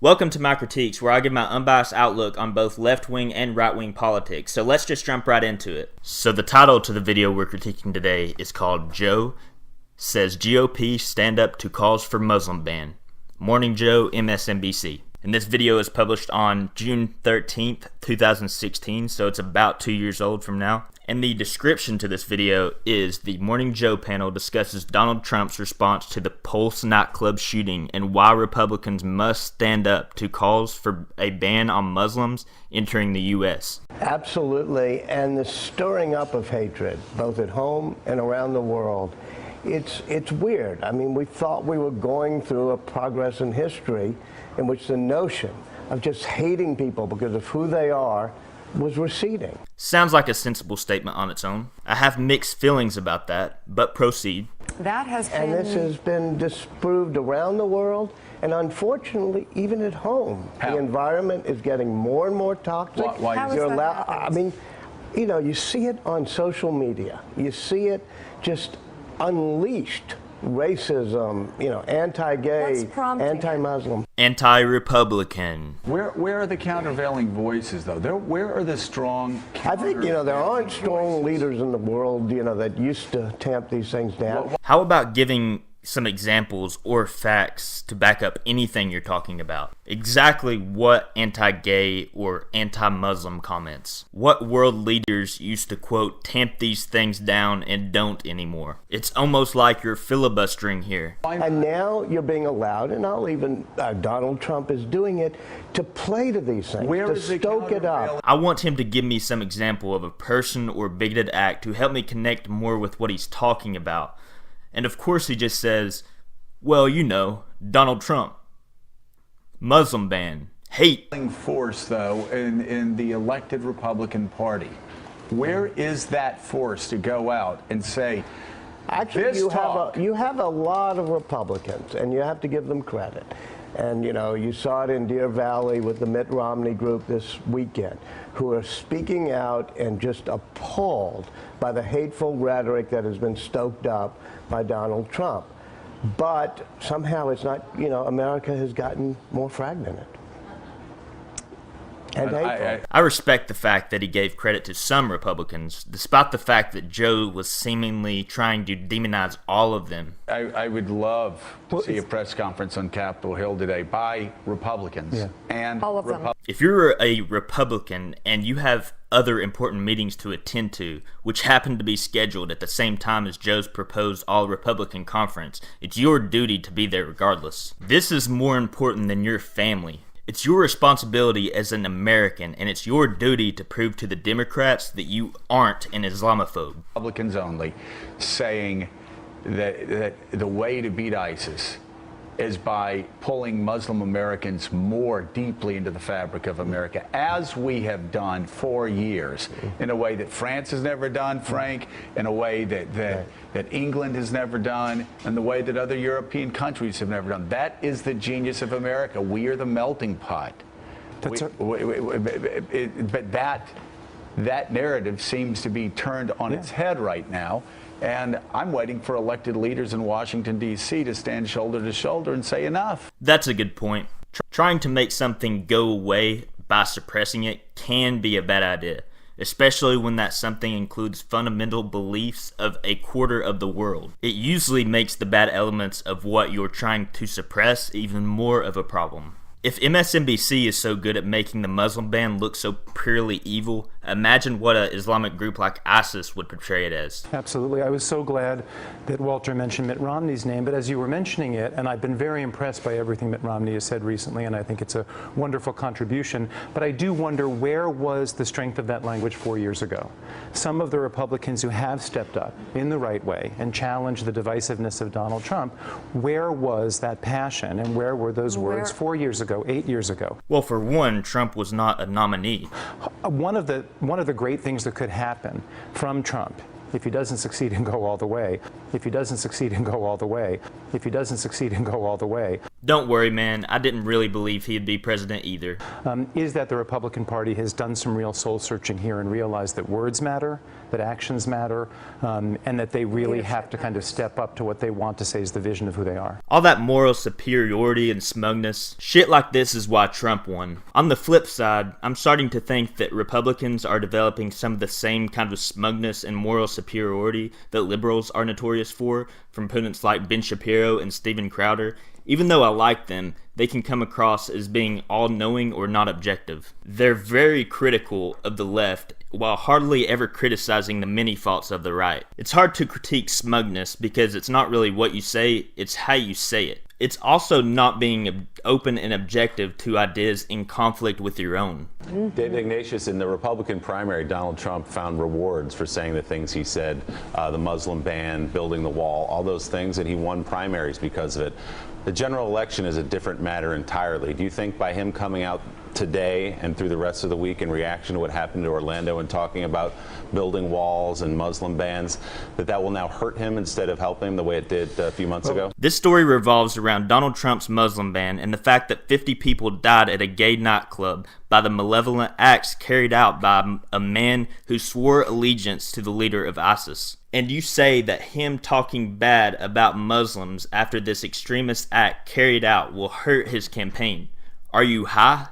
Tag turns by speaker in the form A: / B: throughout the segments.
A: Welcome to my critiques, where I give my unbiased outlook on both left-wing and right-wing politics. So let's just jump right into it. So the title to the video we're critiquing today is called Joe Says GOP Stand Up to Calls for Muslim Ban. Morning Joe, MSNBC. And this video is published on June 13th, 2016, so it's about 2 years old from now. And the description to this video is the Morning Joe panel discusses Donald Trump's response to the Pulse nightclub shooting and why Republicans must stand up to calls for a ban on Muslims entering the U.S.
B: Absolutely, and the stirring up of hatred, both at home and around the world, it's weird. I mean, we thought we were going through a progress in history in which the notion of just hating people because of who they are was receding.
A: Sounds like a sensible statement on its own. I have mixed feelings about that, but proceed.
B: And this has been disproved around the world, and unfortunately, even at home.
C: How?
B: The environment is getting more and more toxic.
C: Why is
B: that I mean, you know, you see it on social media. You see it just unleashed. Racism, you know, anti-gay, anti-Muslim.
A: Anti-Republican.
C: Where are the countervailing voices, though? Where are the strong
B: I think, you know, there aren't strong leaders in the world, you know, that used to tamp these things down.
A: How about giving some examples or facts to back up anything you're talking about? Exactly what anti-gay or anti-Muslim comments? What world leaders used to, quote, tamp these things down and don't anymore? It's almost like you're filibustering here.
B: And now you're being allowed, and I'll even, Donald Trump is doing it, to play to these things, to stoke it up.
A: I want him to give me some example of a person or bigoted act to help me connect more with what he's talking about. And of course he just says, well, you know, Donald Trump. Muslim ban. Hate.
C: Force, though, in the elected Republican Party. Where is that force to go out and say,
B: actually, you have a lot of Republicans, and you have to give them credit. And, you know, you saw it in Deer Valley with the Mitt Romney group this weekend, who are speaking out and just appalled by the hateful rhetoric that has been stoked up by Donald Trump. But somehow it's not, you know, America has gotten more fragmented. And
A: I respect the fact that he gave credit to some Republicans, despite the fact that Joe was seemingly trying to demonize all of them.
C: I would love to see a press conference on Capitol Hill today by Republicans and
D: all of them.
A: If you're a Republican and you have other important meetings to attend to, which happen to be scheduled at the same time as Joe's proposed all-Republican conference, it's your duty to be there regardless. This is more important than your family. It's your responsibility as an American, and it's your duty to prove to the Democrats that you aren't an Islamophobe.
C: Republicans only saying that the way to beat ISIS is by pulling Muslim Americans more deeply into the fabric of America, as we have done for years, in a way that France has never done, Frank, in a way that England has never done, and the way that other European countries have never done. That is the genius of America. We are the melting pot. But that narrative seems to be turned on its head right now. And I'm waiting for elected leaders in Washington, D.C. to stand shoulder to shoulder and say enough.
A: That's a good point. Trying to make something go away by suppressing it can be a bad idea, especially when that something includes fundamental beliefs of a quarter of the world. It usually makes the bad elements of what you're trying to suppress even more of a problem. If MSNBC is so good at making the Muslim ban look so purely evil, imagine what an Islamic group like ISIS would portray it as.
E: Absolutely. I was so glad that Walter mentioned Mitt Romney's name, but as you were mentioning it, and I've been very impressed by everything Mitt Romney has said recently, and I think it's a wonderful contribution, but I do wonder, where was the strength of that language 4 years ago? Some of the Republicans who have stepped up in the right way and challenged the divisiveness of Donald Trump, where was that passion, and where were those words 4 years ago, 8 years ago?
A: Well, for one, Trump was not a nominee.
E: One of the great things that could happen from Trump, if he doesn't succeed and go all the way,
A: Don't worry, man. I didn't really believe he'd be president either.
E: Is that the Republican Party has done some real soul searching here and realized that words matter, that actions matter, and that they really have to kind of step up to what they want to say is the vision of who they are.
A: All that moral superiority and smugness, shit like this is why Trump won. On the flip side, I'm starting to think that Republicans are developing some of the same kind of smugness and moral superiority that liberals are notorious for, from opponents like Ben Shapiro and Steven Crowder. Even though I like them, they can come across as being all-knowing or not objective. They're very critical of the left, while hardly ever criticizing the many faults of the right. It's hard to critique smugness because it's not really what you say, it's how you say it. It's also not being open and objective to ideas in conflict with your own.
D: David Ignatius, in the Republican primary, Donald Trump found rewards for saying the things he said, the Muslim ban, building the wall, all those things, and he won primaries because of it. The general election is a different matter entirely. Do you think by him coming out today and through the rest of the week in reaction to what happened to Orlando and talking about building walls and Muslim bans, that will now hurt him instead of help him the way it did a few months ago?
A: This story revolves around Donald Trump's Muslim ban and the fact that 50 people died at a gay nightclub by the malevolent acts carried out by a man who swore allegiance to the leader of ISIS. And you say that him talking bad about Muslims after this extremist act carried out will hurt his campaign. Are you high?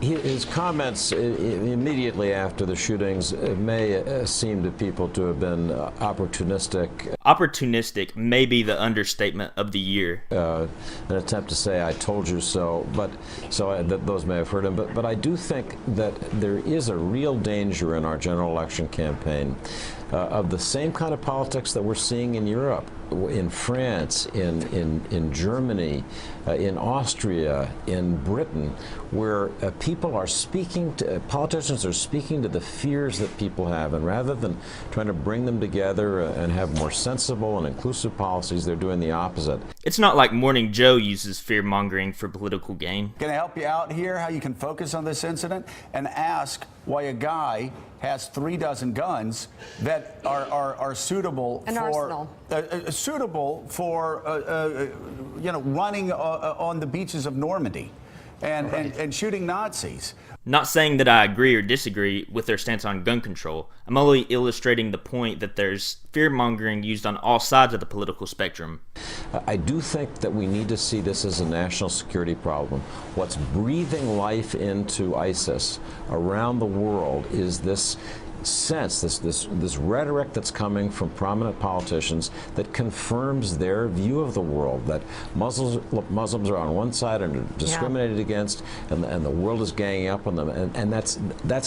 F: His comments immediately after the shootings may seem to people to have been opportunistic.
A: Opportunistic may be the understatement of the year.
F: An attempt to say, I told you so, that those may have hurt him. But I do think that there is a real danger in our general election campaign of the same kind of politics that we're seeing in Europe, in France, in Germany, in Austria, in Britain, where people are speaking to, politicians are speaking to the fears that people have, and rather than trying to bring them together and have more sensible and inclusive policies, they're doing the opposite.
A: It's not like Morning Joe uses fear-mongering for political gain.
C: Going to help you out here how you can focus on this incident and ask why a guy has 36 guns that are suitable
G: An
C: for
G: arsenal.
C: Suitable for running on the beaches of Normandy and shooting Nazis.
A: Not saying that I agree or disagree with their stance on gun control. I'm only illustrating the point that there's fear-mongering used on all sides of the political spectrum.
F: I do think that we need to see this as a national security problem. What's breathing life into ISIS around the world is this sense, this rhetoric that's coming from prominent politicians that confirms their view of the world, that Muslims are on one side and are discriminated against, and the world is ganging up on them, and that's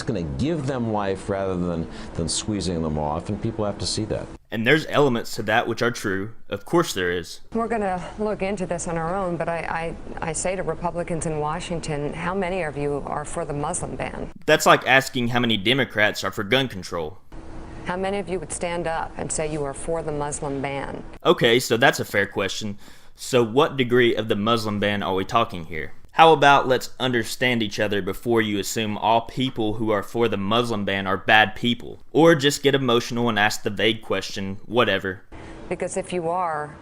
F: going to give them life rather than squeezing them off, and people have to see that.
A: And there's elements to that which are true. Of course there is.
G: We're going to look into this on our own, but I say to Republicans in Washington, how many of you are for the Muslim ban?
A: That's like asking how many Democrats are for gun control.
G: How many of you would stand up and say you are for the Muslim ban?
A: Okay, so that's a fair question. So what degree of the Muslim ban are we talking here? How about let's understand each other before you assume all people who are for the Muslim ban are bad people? Or just get emotional and ask the vague question, whatever.
G: Because if you are,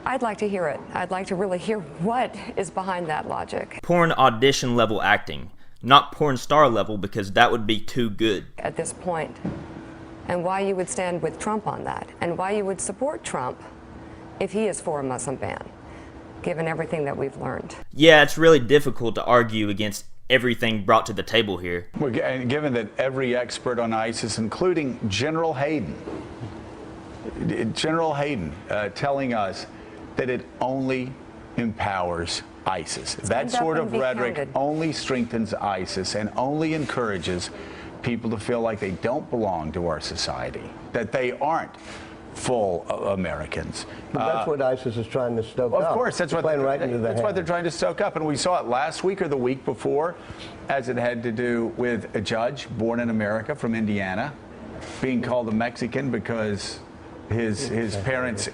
G: I'd like to hear it. I'd like to really hear what is behind that logic.
A: Porn audition level acting. Not porn star level, because that would be too good.
G: At this point, and why you would stand with Trump on that, and why you would support Trump if he is for a Muslim ban, given everything that we've learned.
A: Yeah, it's really difficult to argue against everything brought to the table here.
C: And given that every expert on ISIS, including General Hayden, telling us that it only empowers ISIS. That sort of rhetoric only strengthens ISIS and only encourages people to feel like they don't belong to our society, that they aren't full Americans.
B: But that's what ISIS is trying to stoke up.
C: Of course, that's what they're trying to stoke up. And we saw it last week or the week before, as it had to do with a judge born in America from Indiana being called a Mexican because his parents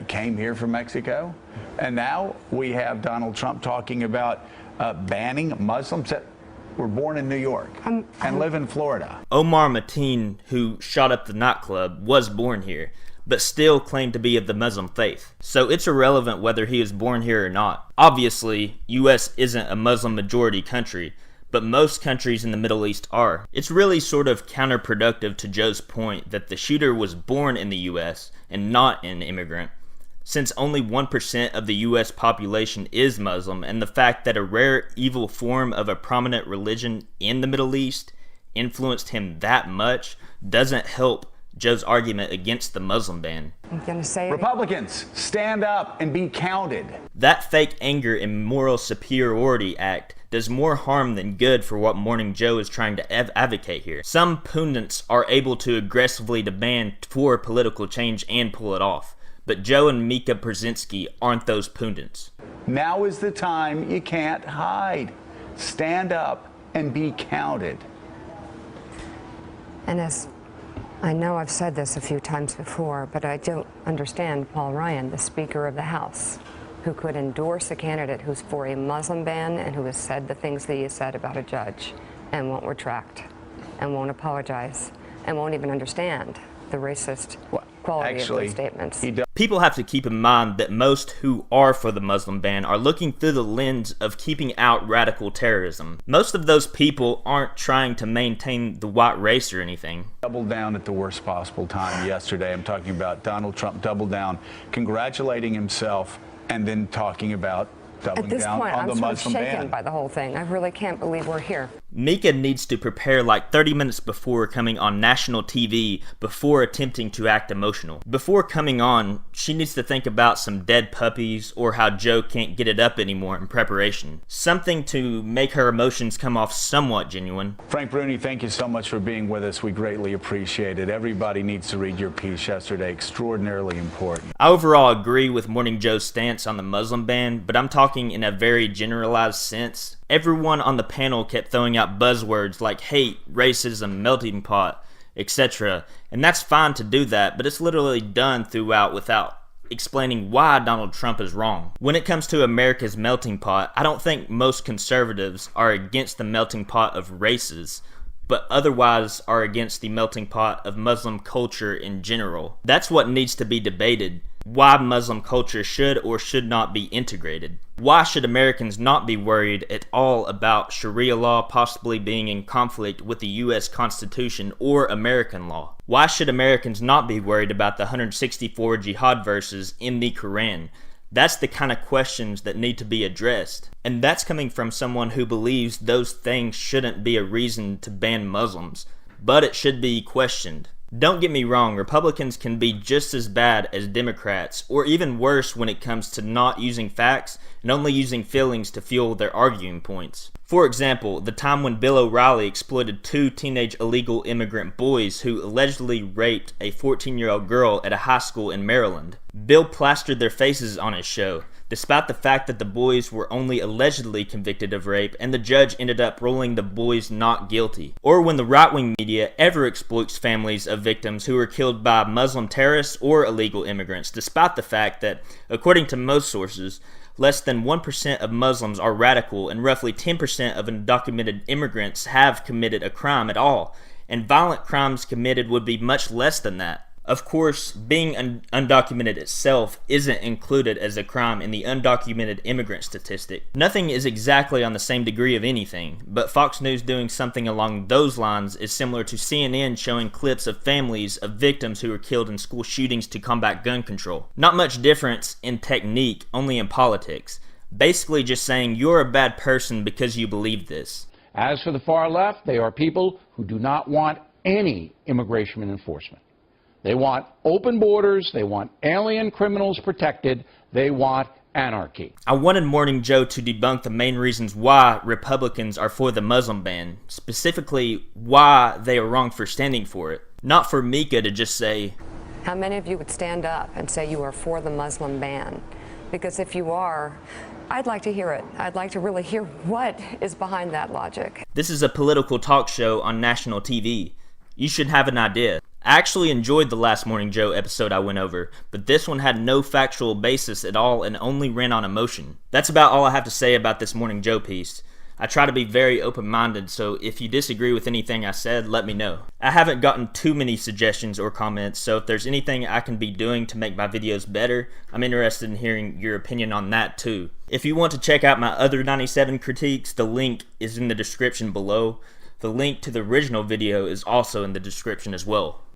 C: came here from Mexico. And now we have Donald Trump talking about banning Muslims that were born in New York and live in Florida.
A: Omar Mateen, who shot up the nightclub, was born here. but still claim to be of the Muslim faith. So it's irrelevant whether he is born here or not. Obviously, US isn't a Muslim majority country, but most countries in the Middle East are. It's really sort of counterproductive to Joe's point that the shooter was born in the US and not an immigrant, since only 1% of the US population is Muslim, and the fact that a rare evil form of a prominent religion in the Middle East influenced him that much doesn't help Joe's argument against the Muslim ban.
G: I'm gonna say it.
C: Republicans, stand up and be counted.
A: That fake anger and moral superiority act does more harm than good for what Morning Joe is trying to advocate here. Some pundits are able to aggressively demand for political change and pull it off, but Joe and Mika Brzezinski aren't those pundits.
C: Now is the time. You can't hide. Stand up and be counted.
G: And as I know I've said this a few times before, but I don't understand Paul Ryan, the Speaker of the House, who could endorse a candidate who's for a Muslim ban and who has said the things that he has said about a judge and won't retract and won't apologize and won't even understand the racist quality of those statements.
A: People have to keep in mind that most who are for the Muslim ban are looking through the lens of keeping out radical terrorism. Most of those people aren't trying to maintain the white race or anything.
C: Doubled down at the worst possible time yesterday. I'm talking about Donald Trump doubled down, congratulating himself, and then talking about doubling down on the Muslim ban.
G: At this point, I'm shaken by the whole thing. I really can't believe we're here.
A: Mika needs to prepare like 30 minutes before coming on national TV before attempting to act emotional. Before coming on, she needs to think about some dead puppies or how Joe can't get it up anymore in preparation. Something to make her emotions come off somewhat genuine.
C: Frank Bruni, thank you so much for being with us. We greatly appreciate it. Everybody needs to read your piece yesterday. Extraordinarily important.
A: I overall agree with Morning Joe's stance on the Muslim ban, but I'm talking in a very generalized sense. Everyone on the panel kept throwing out buzzwords like hate, racism, melting pot, etc. And that's fine to do that, but it's literally done throughout without explaining why Donald Trump is wrong. When it comes to America's melting pot, I don't think most conservatives are against the melting pot of races, but otherwise are against the melting pot of Muslim culture in general. That's what needs to be debated. Why Muslim culture should or should not be integrated. Why should Americans not be worried at all about Sharia law possibly being in conflict with the US Constitution or American law? Why should Americans not be worried about the 164 jihad verses in the Quran? That's the kind of questions that need to be addressed. And that's coming from someone who believes those things shouldn't be a reason to ban Muslims, but it should be questioned. Don't get me wrong, Republicans can be just as bad as Democrats, or even worse when it comes to not using facts and only using feelings to fuel their arguing points. For example, the time when Bill O'Reilly exploited 2 teenage illegal immigrant boys who allegedly raped a 14-year-old girl at a high school in Maryland. Bill plastered their faces on his show, despite the fact that the boys were only allegedly convicted of rape and the judge ended up ruling the boys not guilty. Or when the right-wing media ever exploits families of victims who were killed by Muslim terrorists or illegal immigrants, despite the fact that, according to most sources, less than 1% of Muslims are radical and roughly 10% of undocumented immigrants have committed a crime at all, and violent crimes committed would be much less than that. Of course, being undocumented itself isn't included as a crime in the undocumented immigrant statistic. Nothing is exactly on the same degree of anything, but Fox News doing something along those lines is similar to CNN showing clips of families of victims who were killed in school shootings to combat gun control. Not much difference in technique, only in politics. Basically just saying you're a bad person because you believe this.
H: As for the far left, they are people who do not want any immigration enforcement. They want open borders, they want alien criminals protected, they want anarchy.
A: I wanted Morning Joe to debunk the main reasons why Republicans are for the Muslim ban, specifically why they are wrong for standing for it. Not for Mika to just say,
G: how many of you would stand up and say you are for the Muslim ban? Because if you are, I'd like to hear it. I'd like to really hear what is behind that logic.
A: This is a political talk show on national TV. You should have an idea. I actually enjoyed the last Morning Joe episode I went over, but this one had no factual basis at all and only ran on emotion. That's about all I have to say about this Morning Joe piece. I try to be very open-minded, so if you disagree with anything I said, let me know. I haven't gotten too many suggestions or comments, so if there's anything I can be doing to make my videos better, I'm interested in hearing your opinion on that too. If you want to check out my other 97 critiques, the link is in the description below. The link to the original video is also in the description as well.